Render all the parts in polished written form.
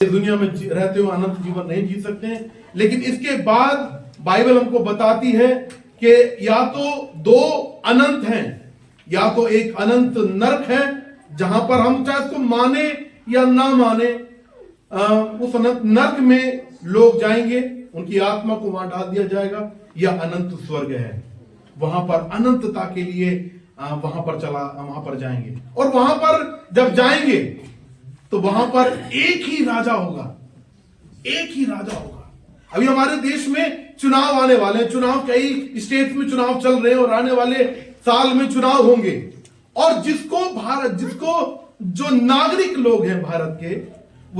दुनिया में रहते हुए अनंत जीवन नहीं जी सकते हैं। लेकिन इसके बाद बाइबल हमको बताती है कि या तो दो अनंत हैं, या तो एक अनंत नरक है जहां पर हम चाहे उसको माने या ना माने, उस अनंत नरक में लोग जाएंगे, उनकी आत्मा को वहां डाल दिया जाएगा, या अनंत स्वर्ग है, वहां पर अनंतता के लिए वहां पर जाएंगे। और वहां पर जब जाएंगे तो वहां पर एक ही राजा होगा, एक ही राजा होगा। अभी हमारे देश में चुनाव आने वाले हैं, चुनाव कई स्टेट्स में चुनाव चल रहे हैं और आने वाले साल में चुनाव होंगे। और जिसको जो नागरिक लोग हैं भारत के,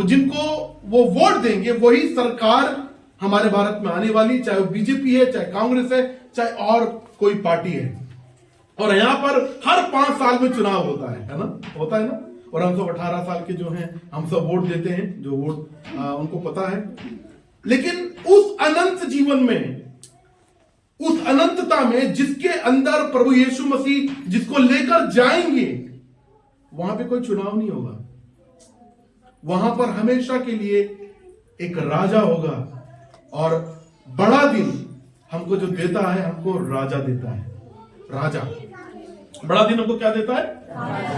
जिनको वो वोट देंगे, वही सरकार हमारे भारत में आने वाली, चाहे वो बीजेपी है, चाहे कांग्रेस है, चाहे और कोई पार्टी है। और यहां पर हर 5 साल में चुनाव होता है ना, होता है ना। और हम सब 18 साल के जो हैं, हम सब वोट देते हैं, जो वोट उनको पता है। लेकिन उस अनंत जीवन में, उस अनंतता में जिसके अंदर प्रभु यीशु मसीह जिसको लेकर जाएंगे, वहां पे कोई चुनाव नहीं होगा। वहां पर हमेशा के लिए एक राजा होगा। और बड़ा दिन हमको जो देता है, हमको राजा देता है। राजा बड़ा दिन हमको क्या देता है?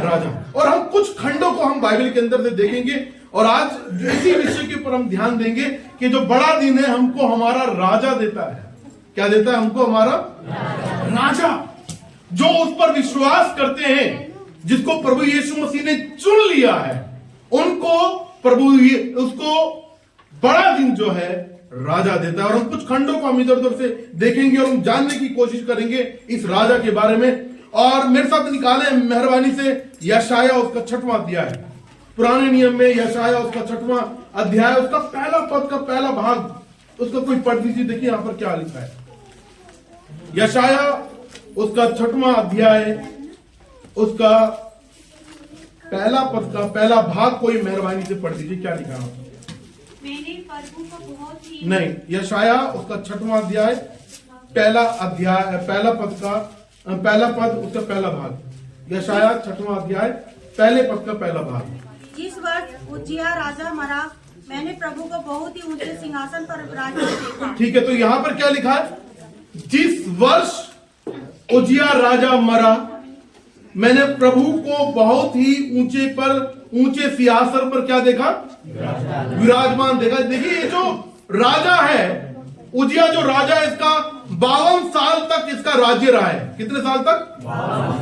राजा। और हम कुछ खंडों को हम बाइबल के अंदर से देखेंगे और आज इसी विषय के ऊपर हम ध्यान देंगे कि जो बड़ा दिन है हमको हमारा राजा देता है। क्या देता है हमको? हमारा राजा, जो उस पर विश्वास करते हैं, जिसको प्रभु यीशु मसीह ने चुन लिया है, उनको उसको बड़ा दिन जो है राजा देता है। और हम कुछ खंडों को हम इधर उधर से देखेंगे और हम जानने की कोशिश करेंगे इस राजा के बारे में। और मेरे साथ निकाले मेहरबानी से यशाया उसका 6वां अध्याय, पुराने नियम में यशाया उसका 6वां अध्याय, उसका पहला पद का पहला भाग, उसका कोई पढ़ दीजिए। देखिए यहां पर क्या लिखा है। यशाया उसका 6वां अध्याय, उसका पहला पद का पहला भाग कोई मेहरबानी से पढ़ दीजिए। क्या लिखा है? मैंने प्रभु को बहुत ही नहीं, यशाया उसका 6वां अध्याय, पहला पद का पहला पद, उसका पहला भाग। यशाया 6वां अध्याय, पहले पद का पहला भाग। जिस वर्ष उज्जियाह राजा मरा, मैंने प्रभु को बहुत ही ऊंचे सिंहासन पर विराजमान देखा। ठीक है, तो यहां पर क्या लिखा है? जिस वर्ष उज्जियाह राजा मरा, मैंने प्रभु को बहुत ही ऊंचे सिंहासन पर क्या देखा? विराजमान देखा। देखिए ये जो राजा है, उज्जियाह जो राजा है, इसका 52 साल तक इसका राज्य रहा है। कितने साल तक?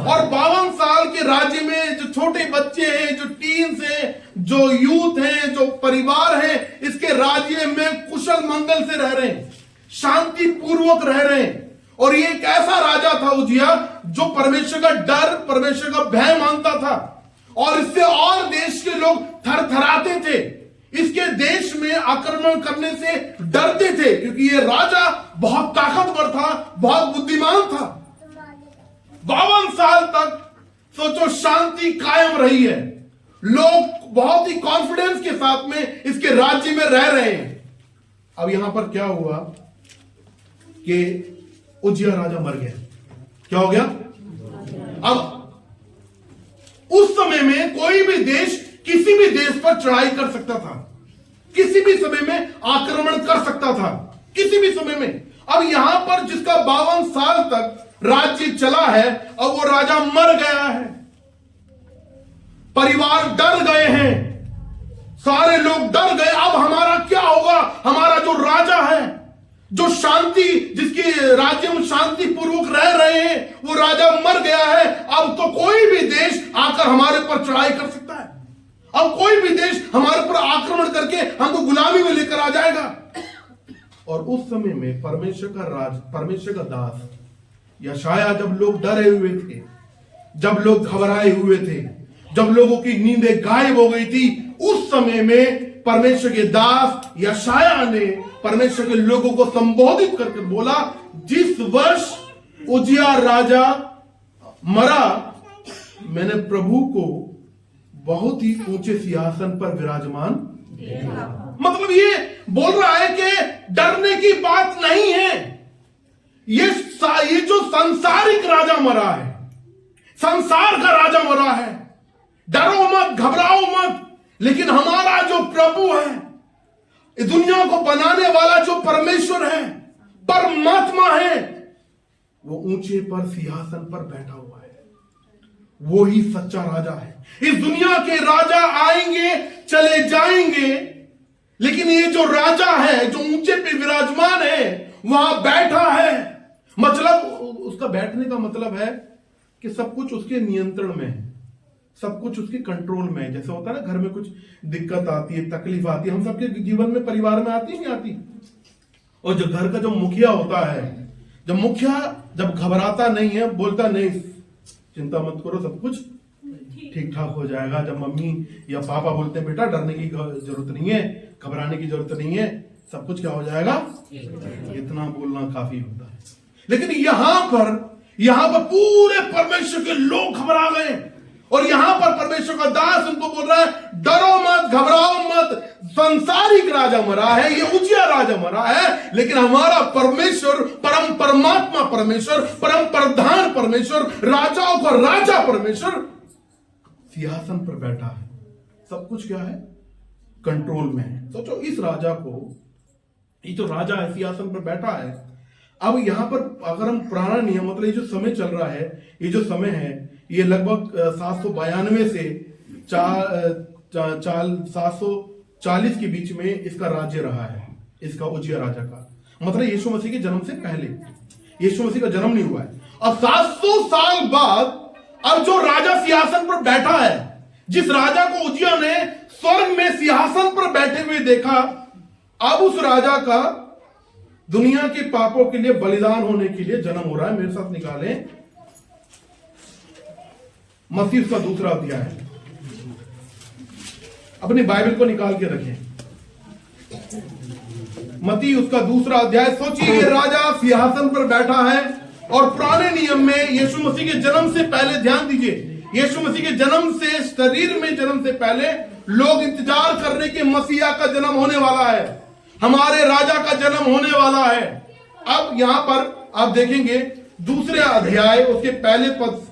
और 52 साल के राज्य में जो छोटे बच्चे हैं, जो टीन्स हैं, जो यूथ हैं, जो परिवार हैं, इसके राज्य में कुशल मंगल से रह रहे हैं, शांति पूर्वक रह रहे हैं। और ये एक ऐसा राजा था उज्जियाह जो परमेश्वर का डर, परमेश्वर का भय मानता था। और इससे और देश के लोग थरथराते थे, इसके देश में आक्रमण करने से डरते थे, क्योंकि ये राजा बहुत ताकतवर था, बहुत बुद्धिमान था। 52 साल तक सोचो शांति कायम रही है, लोग बहुत ही कॉन्फिडेंस के साथ में इसके राज्य में रह रहे हैं। अब यहां पर क्या हुआ कि उज्जियाह राजा मर गया। क्या हो गया? अब उस समय में कोई भी देश किसी भी देश पर चढ़ाई कर सकता था, किसी भी समय में आक्रमण कर सकता था, किसी भी समय में। अब यहां पर जिसका 52 साल तक राज्य चला है, अब वो राजा मर गया है, परिवार डर गए हैं, सारे लोग डर गए। अब हमारा क्या होगा? हमारा जो राजा है, जो शांति, जिसके राज्य में शांति पूर्वक रह रहे हैं, वो राजा मर गया है। अब तो कोई भी देश आकर हमारे पर चढ़ाई कर सकता है, अब कोई भी देश हमारे पर आक्रमण करके हमको गुलामी में लेकर आ जाएगा। और उस समय में परमेश्वर का दास यशाया, जब लोग डरे हुए थे, जब लोग घबराए हुए थे, जब लोगों की नींदें गायब हो गई थी, उस समय में परमेश्वर के दास यशाया ने परमेश्वर के लोगों को संबोधित करके बोला, जिस वर्ष उज्जियाह राजा मरा, मैंने प्रभु को बहुत ही ऊंचे सिंहासन पर विराजमान देखा। मतलब ये बोल रहा है कि डरने की बात नहीं है। ये जो सांसारिक राजा मरा है, संसार का राजा मरा है, डरो मत, घबराओ मत, लेकिन हमारा जो प्रभु है, इस दुनिया को बनाने वाला जो परमेश्वर है, परमात्मा है, वो ऊंचे पर सिंहासन पर बैठा हुआ है। वो ही सच्चा राजा है। इस दुनिया के राजा आएंगे, चले जाएंगे, लेकिन ये जो राजा है, जो ऊंचे पे विराजमान है, वहां बैठा है। मतलब उसका बैठने का मतलब है कि सब कुछ उसके नियंत्रण में है, सब कुछ उसके कंट्रोल में है। जैसे होता है ना, घर में कुछ दिक्कत आती है, तकलीफ आती है, हम सबके जीवन में, परिवार में आती है, नहीं आती। और जो घर का जो मुखिया होता है, जब मुखिया जब घबराता नहीं है, बोलता नहीं, चिंता मत करो, सब कुछ ठीक ठाक हो जाएगा। जब मम्मी या पापा बोलते हैं बेटा डरने की जरूरत नहीं है, घबराने की जरूरत नहीं है, सब कुछ क्या हो जाएगा, इतना बोलना काफी होता है। लेकिन यहां पर पूरे परमेश्वर के लोग घबरा गए, और यहां पर परमेश्वर का दास उनको बोल रहा है, डरो मत, घबराओ मत। संसारिक राजा मरा है, ये उजिया राजा मरा है, लेकिन हमारा परमेश्वर, परम परमात्मा परमेश्वर, परम प्रधान परमेश्वर, राजाओं का राजा परमेश्वर सिंहासन पर बैठा है। सब कुछ क्या है, कंट्रोल में है। सोचो, इस राजा को, ये जो राजा है सिंहासन पर बैठा है। अब यहां पर अगर हम पुराना नियम, मतलब ये जो समय चल रहा है, ये जो समय है, ये लगभग 792 से 740 के बीच में इसका राज्य रहा है, इसका उजिया राजा का। मतलब यीशु मसीह के जन्म से पहले, यीशु मसीह का जन्म नहीं हुआ है। अब 700 साल बाद अब जो राजा सिंहासन पर बैठा है, जिस राजा को उजिया ने स्वर्ग में सिंहासन पर बैठे हुए देखा, अब उस राजा का दुनिया के पापों के लिए बलिदान होने के लिए जन्म हो रहा है। मेरे साथ निकालें मत्ती उसका दूसरा अध्याय है, अपनी बाइबल को निकाल के रखें। मत्ती उसका दूसरा अध्याय। सोचिए, ये राजा सिंहासन पर बैठा है, और पुराने नियम में यीशु मसीह के जन्म से पहले, ध्यान दीजिए, यीशु मसीह के जन्म से, शरीर में जन्म से पहले लोग इंतजार कर रहे कि मसीहा का जन्म होने वाला है, हमारे राजा का जन्म होने वाला है। अब यहां पर आप देखेंगे दूसरे अध्याय, उसके पहले पद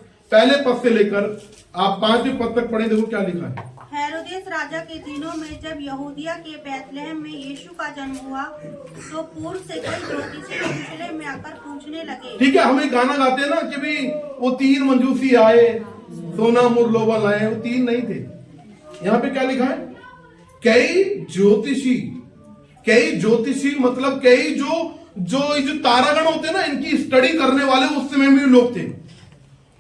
से लेकर आप 5वें पद तक पढ़े, देखो क्या लिखा है। हेरोदेस राजा के दिनों में जब यहूदिया के बैतलहम में यीशु का जन्म हुआ, तो पूर्व से कई ज्योतिषी यरूशलेम में आकर पूछने लगे। ठीक है, हम एक गाना गाते हैं ना कि भाई वो 3 मंजूसी आए, सोना मुरलोबा लाए, वो 3 नहीं थे। यहाँ पे क्या लिखा है, कई ज्योतिषी मतलब कई जो तारागण होते हैं ना, इनकी स्टडी करने वाले उस समय में लोग थे।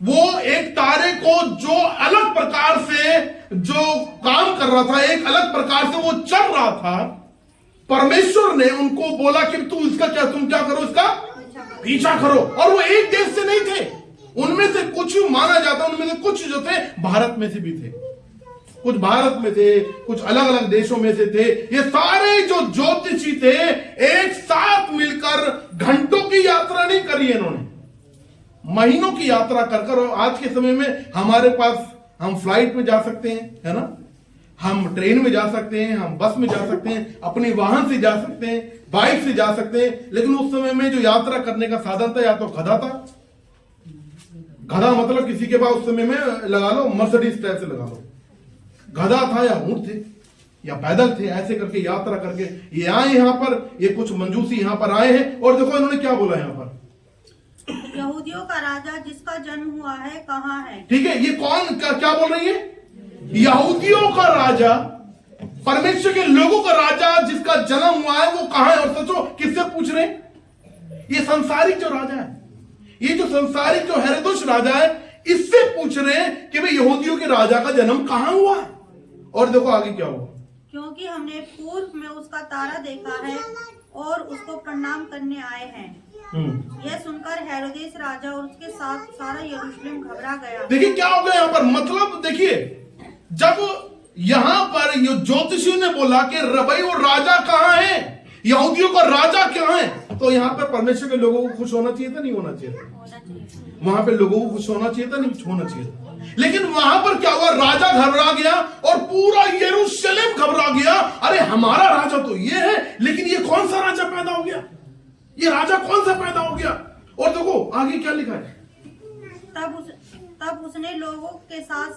वो एक तारे को जो अलग प्रकार से जो काम कर रहा था, एक अलग प्रकार से वो चल रहा था, परमेश्वर ने उनको बोला कि तुम क्या करो, इसका पीछा करो। और वो एक देश से नहीं थे, उनमें से कुछ माना जाता, उनमें से कुछ जो थे भारत में से भी थे, कुछ भारत में थे, कुछ अलग अलग देशों में से थे। ये सारे जो ज्योतिषी थे, एक साथ मिलकर घंटों की यात्रा नहीं करी इन्होंने, महीनों की यात्रा कर। आज के समय में हमारे पास, हम फ्लाइट में जा सकते हैं, है ना, हम ट्रेन में जा सकते हैं, हम बस में जा सकते हैं, अपने वाहन से जा सकते हैं, बाइक से जा सकते हैं। लेकिन उस समय में जो यात्रा करने का साधन था, या तो गधा था, गधा मतलब किसी के पास उस समय में लगा लो मर्सिडीज टाइप से लगा लो, गधा था, या ऊंट थे, या पैदल थे। ऐसे करके यात्रा करके ये आए यहाँ पर, ये कुछ मंजूसी यहाँ पर आए हैं। और देखो इन्होंने क्या बोला यहाँ पर, यहूदियों का राजा जिसका जन्म हुआ है कहाँ है। ठीक है, ये कौन क्या बोल रही है, यहूदियों का राजा, परमेश्वर के लोगों का राजा जिसका जन्म हुआ है वो कहां है। और सोचो किससे पूछ रहे हैं, ये संसारिक जो राजा है, ये जो संसारिक जो हेरोदेस राजा है, इससे पूछ रहे हैं कि भाई यहूदियों के राजा का जन्म कहां हुआ है। और देखो आगे क्या हुआ, क्योंकि हमने पूर्व में उसका तारा देखा है और उसको प्रणाम करने आए हैं। यह सुनकर हेरोदेस राजा और उसके साथ सारा यरूशलेम घबरा गया। देखिए क्या हो गया यहाँ पर, मतलब देखिए, जब यहाँ पर ये ज्योतिषियों ने बोला कि भाई वो राजा कहाँ है, यहूदियों का राजा क्या है, तो यहाँ पर परमेश्वर के लोगों को खुश होना चाहिए था, नहीं होना चाहिए था, वहां पे लोगों को खुश होना चाहिए था, नहीं होना चाहिए था। लेकिन वहां पर क्या हुआ, राजा घबरा गया और पूरा यरूशलेम घबरा गया। अरे हमारा राजा तो ये है, लेकिन ये कौन सा राजा पैदा हो गया, ये राजा कौन सा पैदा हो गया। और देखो आगे क्या लिखा है, तब उसने लोगों के साथ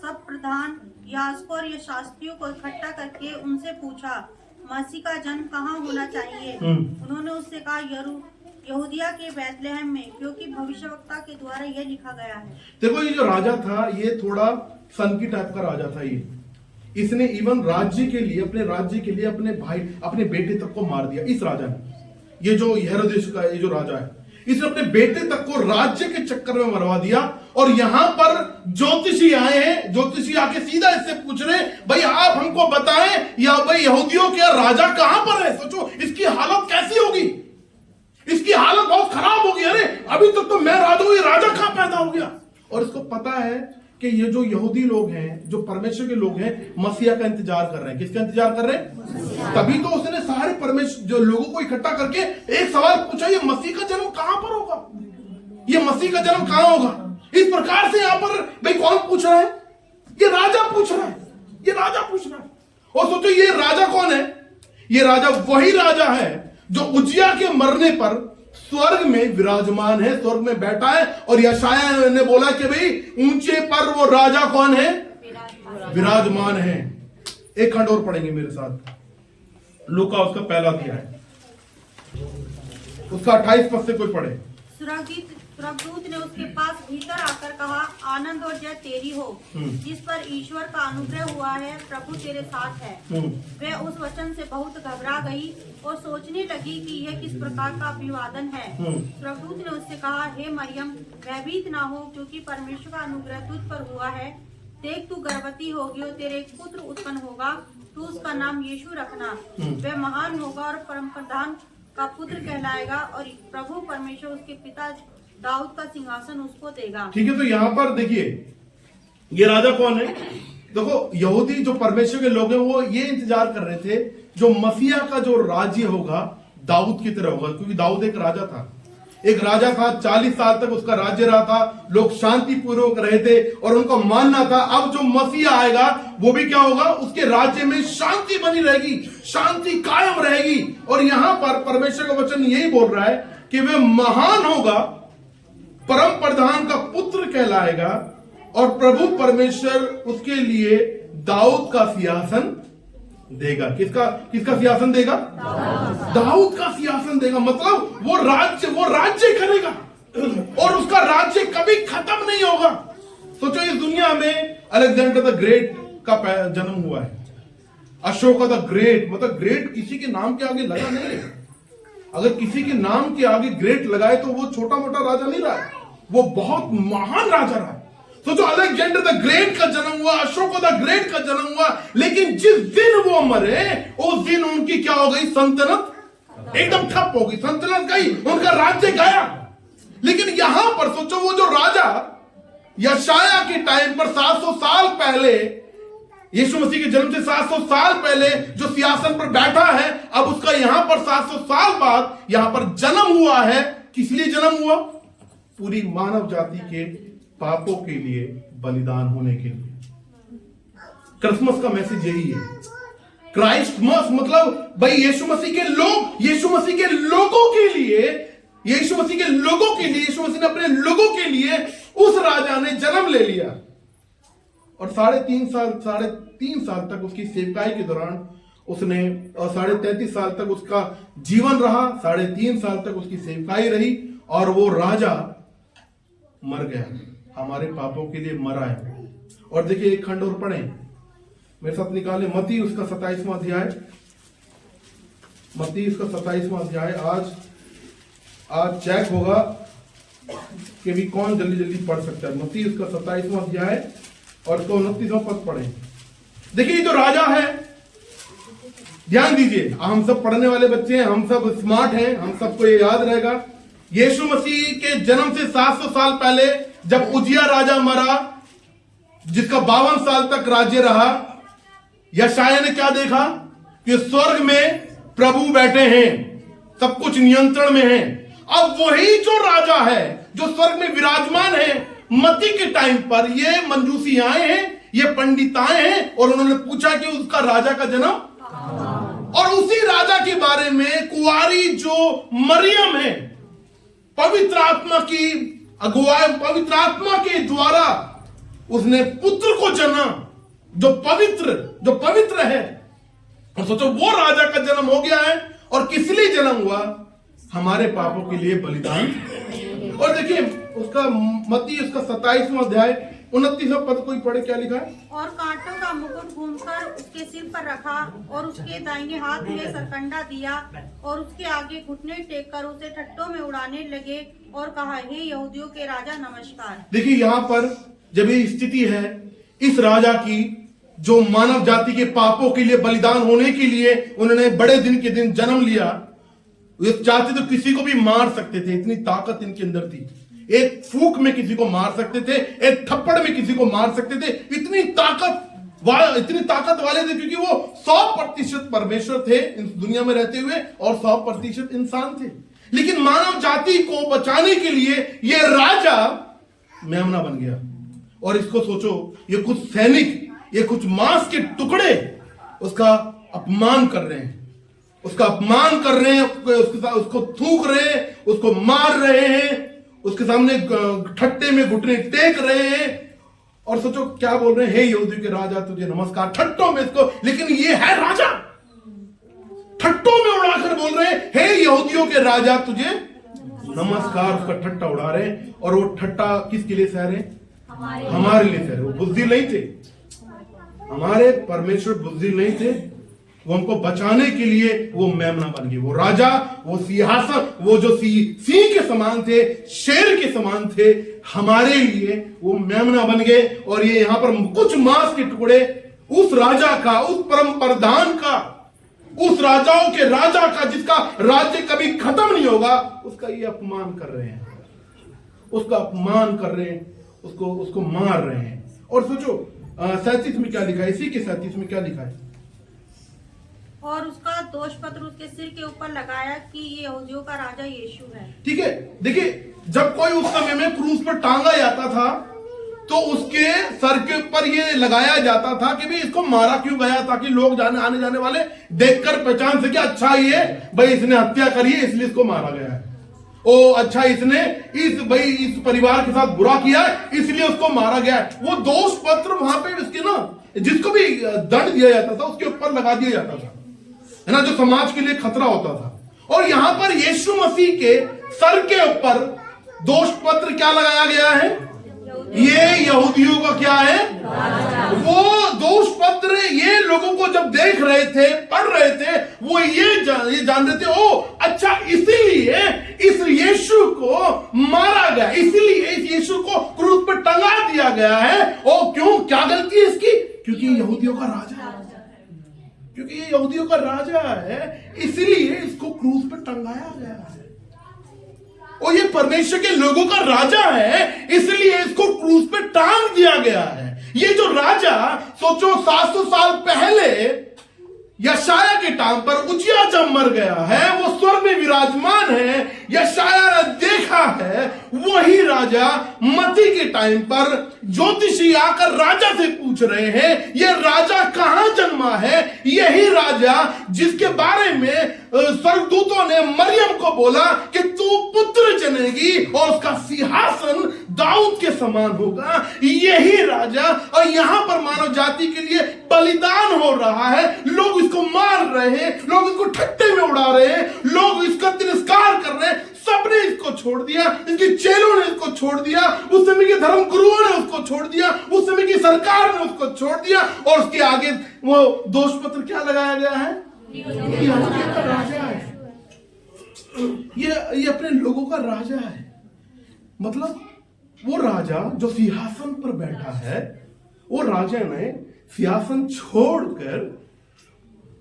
सब प्रधान याजकों और शास्त्रियों को इकट्ठा करके उनसे पूछा मसीह का जन्म कहाँ होना चाहिए? उन्होंने उससे कहा यहूदिया के बैतलहम में, क्योंकि भविष्यवक्ता के द्वारा यह लिखा गया है। देखो ये जो राजा था ये थोड़ा सन की टाइप का राजा था। ये इसने इवन राज्य के लिए, अपने राज्य के लिए अपने भाई, अपने बेटे तक को मार दिया। इस राजा ने, ये जो हेरोदेस का ये जो राजा है, इसने अपने बेटे तक को राज्य के चक्कर में मरवा दिया। और यहां पर ज्योतिषी आए हैं, ज्योतिषी आके सीधा इससे पूछ रहे भाई आप हमको बताएं या भाई यहूदियों के राजा कहां पर है। सोचो इसकी हालत कैसी होगी, इसकी हालत बहुत खराब होगी। अरे अभी तक तो मैं राजा हूं, ये राजा कहां पैदा हो गया। और इसको पता है कि ये जो यहूदी लोग हैं, जो परमेश्वर के लोग हैं, मसीहा का इंतजार कर रहे हैं। किसका इंतजार कर रहे हैं? तभी तो उसने सारे परमेश्वर जो लोगों को इकट्ठा करके एक सवाल पूछा, ये मसीह का जन्म कहां पर होगा, ये मसीह का जन्म कहां होगा। इस प्रकार से यहां पर भाई कौन पूछ रहा है? ये राजा पूछ रहा है, ये राजा पूछ रहा है। और सोचो ये राजा कौन है? ये राजा वही राजा है जो उजिया के मरने पर स्वर्ग में विराजमान है, स्वर्ग में बैठा है। और यशायाह ने बोला कि भाई ऊंचे पर वो राजा कौन है? विराजमान है। एक खंड और पढ़ेंगे मेरे साथ, लूका उसका पहला अध्याय है, उसका 28 पद से कोई पढ़े। स्वर्गदूत ने उसके पास भीतर आकर कहा, आनंद और जय तेरी हो, जिस पर ईश्वर का अनुग्रह हुआ है, प्रभु तेरे साथ है। वह उस वचन से बहुत घबरा गई और सोचने लगी कि यह किस प्रकार का अभिवादन है। स्वर्गदूत ने उससे कहा, हे मरियम, भयभीत ना हो, क्योंकि परमेश्वर का अनुग्रह तुझ पर हुआ है। देख तू गर्भवती होगी और तेरे एक पुत्र उत्पन्न होगा, तू उसका नाम यीशु रखना। वह महान होगा और परम प्रधान का पुत्र कहलाएगा, और प्रभु परमेश्वर उसके पिता दाऊद का सिंहासन उसको देगा। ठीक है, तो यहाँ पर देखिए ये राजा कौन है। देखो यहूदी जो परमेश्वर के लोग हैं वो ये इंतजार कर रहे थे जो मसीहा का जो राज्य होगा दाऊद की तरह होगा, क्योंकि दाऊद एक राजा था। एक राजा था, 40 साल तक उसका राज्य रहा था, लोग शांति पूर्वक रहे थे और उनका मानना था अब जो मसीहा आएगा वो भी क्या होगा, उसके राज्य में शांति बनी रहेगी, शांति कायम रहेगी। और यहां पर परमेश्वर का वचन यही बोल रहा है कि वह महान होगा, परम प्रधान का पुत्र कहलाएगा, और प्रभु परमेश्वर उसके लिए दाऊद का सिंहासन देगा। किसका सिंहासन देगा? दाऊद का सिंहासन देगा। मतलब वो राज्य करेगा और उसका राज्य कभी खत्म नहीं होगा। सोचो इस दुनिया में अलेक्जेंडर द ग्रेट का जन्म हुआ है, अशोक द ग्रेट, मतलब ग्रेट किसी के नाम के आगे लगा नहीं है। अगर किसी के नाम के आगे ग्रेट लगाए तो वो छोटा मोटा राजा नहीं रहा है, वो बहुत महान राजा रहा है। सोचो अलेक्जेंडर द ग्रेट का जन्म हुआ, अशोक द ग्रेट का जन्म हुआ, लेकिन जिस दिन वो मरे उस दिन उनकी क्या हो गई, सल्तनत एकदम ठप हो गई, सल्तनत गई, उनका राज्य गया। लेकिन यहां पर सोचो वो जो राजा यशायाह के टाइम पर 700 साल पहले, यीशु मसीह के जन्म से 700 साल पहले जो सिंहासन पर बैठा है, अब उसका यहां पर 700 साल बाद यहां पर जन्म हुआ है। किस लिए जन्म हुआ? पूरी मानव जाति के पापों के लिए बलिदान होने के लिए। क्रिसमस का मैसेज यही है, क्राइस्टमस मतलब भाई यीशु मसीह के लोग, यीशु मसीह के लोगों के लिए, यीशु मसीह के लोगों के लिए, यीशु मसीह ने अपने लोगों के लिए उस राजा ने जन्म ले लिया। और 3.5 साल तक उसकी सेवकाई के दौरान उसने, और 33.5 साल तक उसका जीवन रहा, 3.5 साल तक उसकी सेवकाई रही, और वो राजा मर गया, हमारे पापों के लिए मरा है। और देखिए एक खंड और पढ़ें मेरे साथ, निकाले मत्ती उसका 27वां अध्याय, मत्ती उसका 27वां अध्याय। आज चेक होगा कि भी कौन जल्दी पढ़ सकता है। मत्ती उसका 27वां अध्याय और उसका 29वां पद पढ़ें। देखिए जो राजा है, ध्यान दीजिए, हम सब पढ़ने वाले बच्चे हैं, हम सब स्मार्ट हैं, हम सबको ये याद रहेगा। यीशु मसीह के जन्म से 700 साल पहले जब उजिया राजा मरा, जिसका 52 साल तक राज्य रहा, यशायाह ने क्या देखा कि स्वर्ग में प्रभु बैठे हैं, सब कुछ नियंत्रण में है। अब वही जो राजा है जो स्वर्ग में विराजमान है, मत्ती के टाइम पर ये मंजूसी आए हैं, ये पंडित आए हैं और उन्होंने पूछा कि उसका राजा का जन्म, और उसी राजा के बारे में कुंवारी जो मरियम है, पवित्र आत्मा की अगुवाई, पवित्र आत्मा के द्वारा उसने पुत्र को जना, जो पवित्र है। और सोचो वो राजा का जन्म हो गया है, और किस लिए जन्म हुआ? हमारे पापों के लिए बलिदान। और देखिए उसका मत्ती उसका 27वां अध्याय 29वां पद कोई पढ़े, क्या लिखा है? और कांटों का मुकुट घूमकर उसके सिर पर रखा और उसके दाहिने हाथ में सरकंडा दिया और उसके आगे घुटने टेक कर उसे ठट्टों में उड़ाने लगे और कहा, हे यहूदियों के राजा नमस्कार। देखिए यहाँ पर जब ये स्थिति है इस राजा की, जो मानव जाति के पापों के लिए बलिदान होने के लिए उन्होंने बड़े दिन के दिन जन्म लिया, वे चाहते तो किसी को भी मार सकते थे, इतनी ताकत इनके अंदर थी। एक फूक में किसी को मार सकते थे, एक थप्पड़ में किसी को मार सकते थे, इतनी ताकत वाले थे, क्योंकि वो 100% परमेश्वर थे इस दुनिया में रहते हुए और 100% इंसान थे। लेकिन मानव जाति को बचाने के लिए ये राजा मेमना बन गया। और इसको सोचो, ये कुछ सैनिक, ये कुछ मांस के टुकड़े उसका अपमान कर रहे हैं, उसका अपमान कर रहे हैं, उसको थूक रहे हैं, उसको मार रहे हैं, उसके सामने ठट्टे में घुटने टेक रहे हैं। और सोचो क्या बोल रहे हैं, हे यहूदियों के राजा तुझे नमस्कार, ठट्टों में इसको। लेकिन ये है राजा, ठट्टों में उड़ाकर बोल रहे हैं, हे यहूदियों के राजा तुझे नमस्कार। उसका ठट्टा उड़ा रहे हैं। और वो ठट्टा किसके लिए सह रहे हैं? हमारे लिए सह रहे। वो बुद्धिल नहीं थे, हमारे परमेश्वर बुद्धिल नहीं थे, वो हमको बचाने के लिए वो मेमना बन गए। वो राजा, वो सिंहासन, वो जो सिंह के समान थे, शेर के समान थे, हमारे लिए वो मेमना बन गए। और ये यहां पर कुछ मांस के टुकड़े उस राजा का, उस परम प्रधान का, उस राजाओं के राजा का, जिसका राज्य कभी खत्म नहीं होगा, उसका ये अपमान कर रहे हैं, उसका अपमान कर रहे हैं, उसको मार रहे हैं। और सोचो 37 में क्या लिखा है, इसी के 37 में क्या लिखा है? और उसका दोष पत्र उसके सिर के ऊपर लगाया कि ये यहूदियों का राजा यीशु है। ठीक है, देखिए जब कोई उस समय में क्रूस पर टांगा जाता था तो उसके सर के ऊपर ये लगाया जाता था कि भाई इसको मारा क्यों गया, ताकि लोग आने जाने वाले देखकर पहचान सके, अच्छा ये भाई इसने हत्या करी है इसलिए इसको मारा गया है, ओ अच्छा इसने इस परिवार के साथ बुरा किया है इसलिए उसको मारा गया है। वो दोष पत्र वहां पे इसके ना, जिसको भी दंड दिया जाता था उसके ऊपर लगा दिया जाता था, है ना, जो समाज के लिए खतरा होता था। और यहां पर यीशु मसीह के सर के ऊपर दोष पत्र क्या लगाया गया है? ये यहूदियों का क्या है? वो दोष पत्र ये लोगों को जब देख रहे थे, पढ़ रहे थे, वो ये जान रहे थे, ओ अच्छा इसीलिए इस यीशु को मारा गया, इसीलिए इस यीशु को क्रूस पर टंगा दिया गया है। ओ क्यों, क्या गलती है इसकी? क्योंकि ये यहूदियों का राजा है, क्योंकि ये यहूदियों का राजा है, इसलिए इसको क्रूस पर टंगाया गया है। और ये परमेश्वर के लोगों का राजा है, इसलिए इसको क्रूस पे टांग दिया गया है। ये जो राजा, सोचो 700 साल पहले यशाया के टाइम पर उजिया जब मर गया है, वो स्वर्ग में विराजमान है, यशाया ने देखा है, वही राजा मत्ती के टाइम पर ज्योतिषी आकर राजा से पूछ रहे हैं ये राजा कहां जन्मा है? यही राजा जिसके बारे में स्वर्गदूतों ने मरियम को बोला कि तू पुत्र जनेगी और उसका सिंहासन दाऊद के समान होगा, यही राजा। और यहां पर मानव जाति के लिए बलिदान हो रहा है, लोग इसको मार रहे हैं, लोग इसको ठट्टे में उड़ा रहे हैं, लोग इसका तिरस्कार कर रहे हैं। सबने इसको छोड़ दिया, इसके चेलों ने इसको छोड़ दिया, उस समय के धर्म गुरुओं ने उसको छोड़ दिया, उस समय की सरकार ने उसको छोड़ दिया। और उसके आगे वो दोष पत्र क्या लगाया गया है? ये राजा है, ये अपने लोगों का राजा है। मतलब वो राजा जो सिंहासन पर बैठा है, वो राजा ने सिंहासन छोड़कर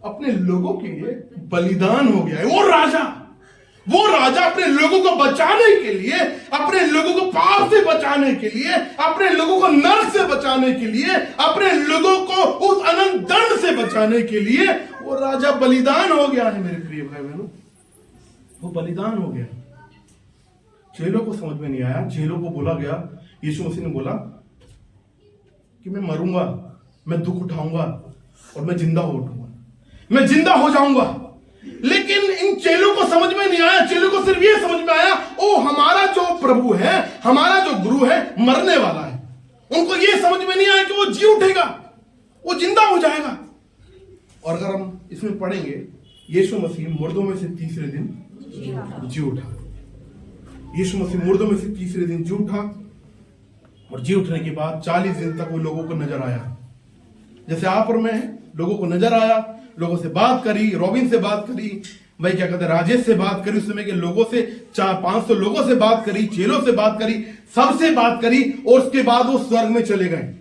अपने लोगों के लिए बलिदान हो गया है। वो राजा अपने लोगों को बचाने के लिए, अपने लोगों को पाप से बचाने के लिए, अपने लोगों को नरक से बचाने के लिए, अपने लोगों को उस अनंत दंड से बचाने के लिए वो राजा बलिदान हो गया है। मेरे प्रिय भाई बहनों, वो बलिदान हो गया। चेलों को समझ में नहीं आया, चेलों को बोला गया, यीशु मसीह ने बोला कि मैं मरूंगा, मैं दुख उठाऊंगा और मैं जिंदा हो उठूंगा, मैं जिंदा हो जाऊंगा। लेकिन इन चेलों को समझ में नहीं आया, चेलों को सिर्फ ये समझ में आया, ओ हमारा जो प्रभु है, हमारा जो गुरु है मरने वाला है। उनको ये समझ में नहीं आया कि वो जी उठेगा, वो जिंदा हो जाएगा। और अगर हम इसमें पढ़ेंगे, यीशु मसीह मुर्दों में से तीसरे दिन जी उठा। यीशु मसीह मुर्दों में से तीसरे दिन जी उठा, और जी उठने के बाद 40 दिन तक वो लोगों को नजर आया। जैसे आप और मैं लोगों को नजर आया, लोगों से बात करी, रॉबिन से बात करी, भाई क्या कहते हैं, राजेश से बात करी, उस समय के लोगों से 400-500 लोगों से बात करी, चेलों से बात करी, सबसे बात करी, और उसके बाद वो स्वर्ग में चले गए।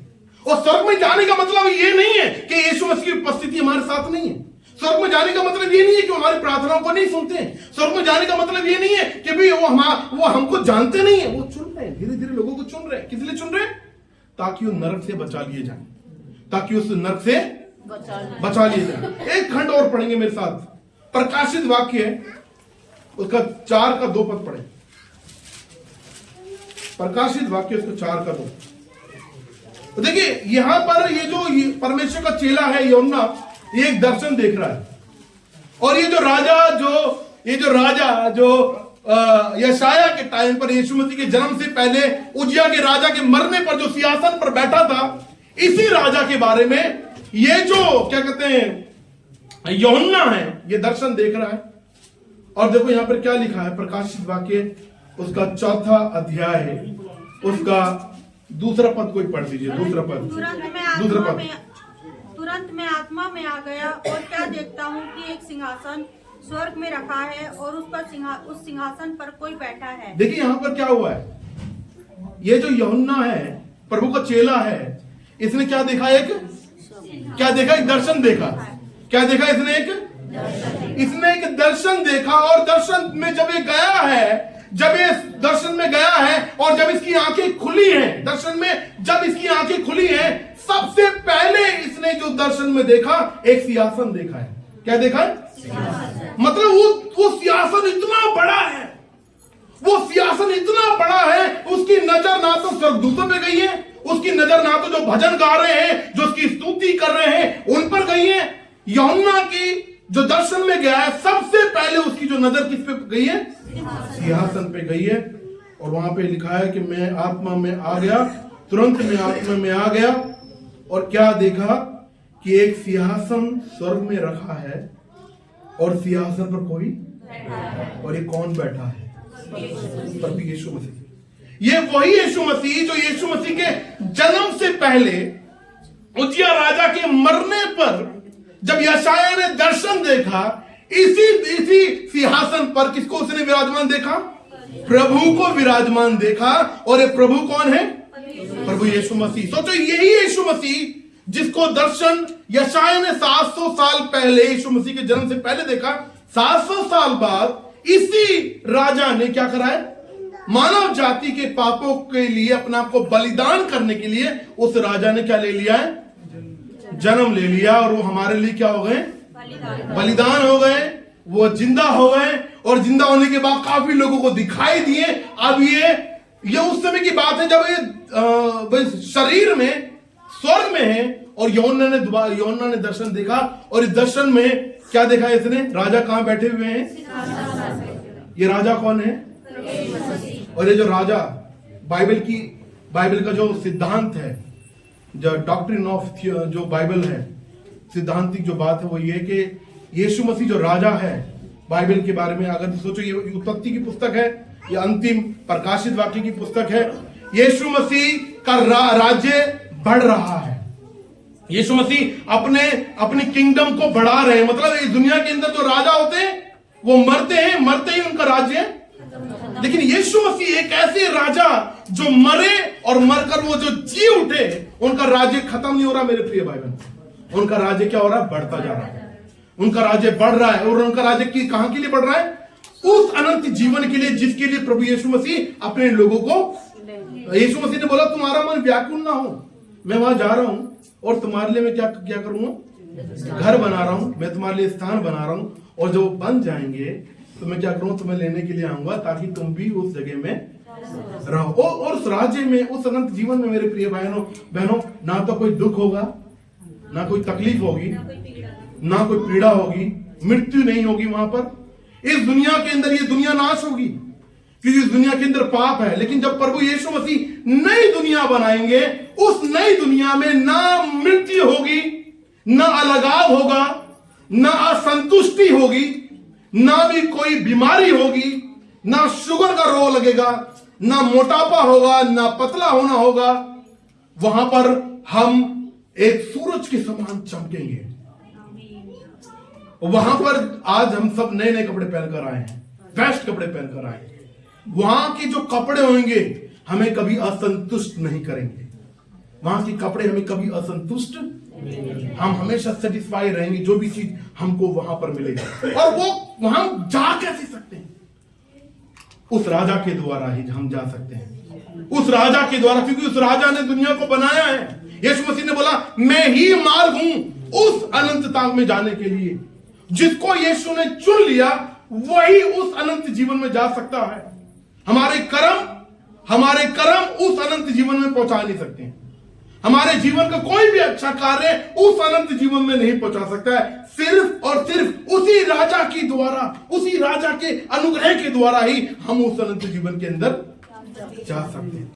और स्वर्ग में जाने का मतलब ये नहीं है कि यीशु मसीह की उपस्थिति हमारे साथ नहीं है। स्वर्ग में जाने का मतलब ये नहीं है कि हमारी प्रार्थनाओं को नहीं सुनते हैं। स्वर्ग में जाने का मतलब ये नहीं है कि भाई वो हमको जानते नहीं है। वो चुन रहे हैं, धीरे धीरे लोगों को चुन रहे हैं। किस लिए चुन रहे हैं? ताकि वो नरक से बचा लिए जाए, ताकि उस नरक से बचा लिए जाए। एक खंड और पढ़ेंगे मेरे साथ, प्रकाशित वाक्य है, उसका 4 का 2 पद पढ़े। प्रकाशित वाक्य उसका 4 का 2। तो देखिए यहां पर ये जो परमेश्वर का चेला है यूहन्ना, ये एक दर्शन देख रहा है, और ये जो राजा जो यशाया के टाइम पर, यीशु मसीह के जन्म से पहले उजिया के राजा के मरने पर जो सिंहासन पर बैठा था, इसी राजा के बारे में ये जो क्या कहते हैं यूहन्ना है, ये दर्शन देख रहा है। और देखो यहां पर क्या लिखा है, प्रकाशित वाक्य उसका 4 अध्याय है, उसका 2 पद कोई पढ़ दीजिए। 2 पद। तुरंत मैं आत्मा में आ गया, और क्या देखता हूँ कि एक सिंहासन स्वर्ग में रखा है, और उस सिंहासन पर कोई बैठा है। देखिए यहां पर क्या हुआ है, ये जो यूहन्ना है, प्रभु का चेला है, इसने क्या देखा? एक दर्शन देखा। क्या देखा इसने? इसने एक दर्शन देखा, और दर्शन में जब ये गया है, जब ये दर्शन में गया है और जब इसकी आंखें खुली हैं, दर्शन में जब इसकी आंखें खुली हैं, सबसे पहले इसने जो दर्शन में देखा, एक सिंहासन देखा है। क्या देखा है? मतलब वो सिंहासन इतना बड़ा है, वो सिंहासन इतना बड़ा है, उसकी नजर ना तो स्वर्गदूतों पे गई है, उसकी नजर ना तो जो भजन गा रहे हैं, जो उसकी स्तुति कर रहे हैं, उन पर गई है। यूहन्ना की जो दर्शन में गया है, सबसे पहले उसकी जो नजर किस पे गई है? सिंहासन पे गई है। और वहां पे लिखा है कि मैं आत्मा में आ गया, तुरंत मैं आत्मा में आ गया, और क्या देखा कि एक सिंहासन स्वर्ग में रखा है, और सिंहासन पर कोई, और ये कौन बैठा है? प्रभु यीशु मसीह। ये वही यीशु मसीह जो यीशु मसीह के जन्म से पहले उजिया राजा के मरने पर जब यशायाह ने दर्शन देखा, इसी सिंहासन पर किसको उसने विराजमान देखा? प्रभु को विराजमान देखा। और ये प्रभु कौन है? प्रभु यीशु मसीह। सोचो यही यीशु मसीह जिसको दर्शन यशायाह ने 700 साल पहले, यीशु मसीह के जन्म से पहले देखा, 700 साल बाद इसी राजा ने क्या करा है? मानव जाति के पापों के लिए अपने आप को बलिदान करने के लिए उस राजा ने क्या ले लिया है? जन्म ले लिया। और वो हमारे लिए क्या हो गए? बलिदान हो गए, वो जिंदा हो गए, और जिंदा होने के बाद काफी लोगों को दिखाई दिए। अब ये उस समय की बात है जब ये शरीर में स्वर्ग में है, और यूहन्ना ने दर्शन देखा, और इस दर्शन में क्या देखा इसने? राजा कहां बैठे हुए हैं? ये राजा कौन है? और ये जो राजा, बाइबल का जो सिद्धांत है, जो डॉक्ट्रिन ऑफ जो बाइबल है, सिद्धांतिक जो बात है वो ये कि यीशु मसीह जो राजा है, बाइबल के बारे में अगर सोचो, ये उत्पत्ति की पुस्तक है, ये अंतिम प्रकाशित वाक्य की पुस्तक है। यीशु मसीह का राज्य बढ़ रहा है। यीशु मसीह अपनी किंगडम को बढ़ा रहे हैं। मतलब इस दुनिया के अंदर जो राजा होते हैं वो मरते ही उनका राज्य, लेकिन यीशु मसीह एक ऐसे राजा जो मरे और मरकर वो जो जी उठे, उनका राज्य खत्म नहीं हो रहा मेरे प्रिय भाई बहन। उनका राज्य क्या हो रहा है? बढ़ता जा रहा है। उनका राज्य बढ़ रहा है। और उनका राज्य कहां के लिए बढ़ रहा है? उस अनंत जीवन के लिए जिसके लिए प्रभु यीशु मसीह अपने लोगों को, यीशु मसीह ने बोला तुम्हारा मन व्याकुल ना हो, मैं वहां जा रहा हूं और तुम्हारे लिए मैं क्या करूंगा? घर बना रहा हूं, मैं तुम्हारे लिए स्थान बना रहा हूं, और जब बन जाएंगे तो मैं क्या करूंगा? तुम्हें लेने के लिए आऊंगा ताकि तुम भी उस जगह में रहो। और उस राज्य में, उस अनंत जीवन में मेरे प्रिय बहनों, ना तो कोई दुख होगा, ना कोई तकलीफ होगी, ना कोई पीड़ा होगी, मृत्यु नहीं होगी वहां पर। इस दुनिया के अंदर ये दुनिया नाश होगी क्योंकि इस दुनिया के अंदर पाप है। लेकिन जब प्रभु यीशु मसीह नई दुनिया बनाएंगे, उस नई दुनिया में ना मृत्यु होगी, ना अलगाव होगा, ना असंतुष्टि होगी, ना भी कोई बीमारी होगी, ना शुगर का रोग लगेगा, ना मोटापा होगा, ना पतला होना होगा। वहां पर हम एक सूरज के समान चमकेंगे। वहां पर आज हम सब नए नए कपड़े पहनकर आए हैं, बेस्ट कपड़े पहनकर आए हैं। वहां के जो कपड़े होंगे हमें कभी असंतुष्ट नहीं करेंगे। वहां के कपड़े हमें कभी असंतुष्ट, हम हमेशा सेटिस्फाई रहेंगे जो भी चीज हमको वहां पर मिलेगी। और वो वहां जा कैसे सकते हैं? उस राजा के द्वारा ही हम जा सकते हैं, उस राजा के द्वारा, क्योंकि उस राजा ने दुनिया को बनाया है। यीशु मसीह ने बोला मैं ही मार्ग हूं उस अनंतता में जाने के लिए। जिसको यीशु ने चुन लिया वही उस अनंत जीवन में जा सकता है। हमारे कर्म उस अनंत जीवन में पहुंचा नहीं सकते हैं। हमारे जीवन का कोई भी अच्छा कार्य उस अनंत जीवन में नहीं पहुंचा सकता है। सिर्फ और सिर्फ उसी राजा के द्वारा, उसी राजा के अनुग्रह के द्वारा ही हम उस अनंत जीवन के अंदर जा सकते हैं।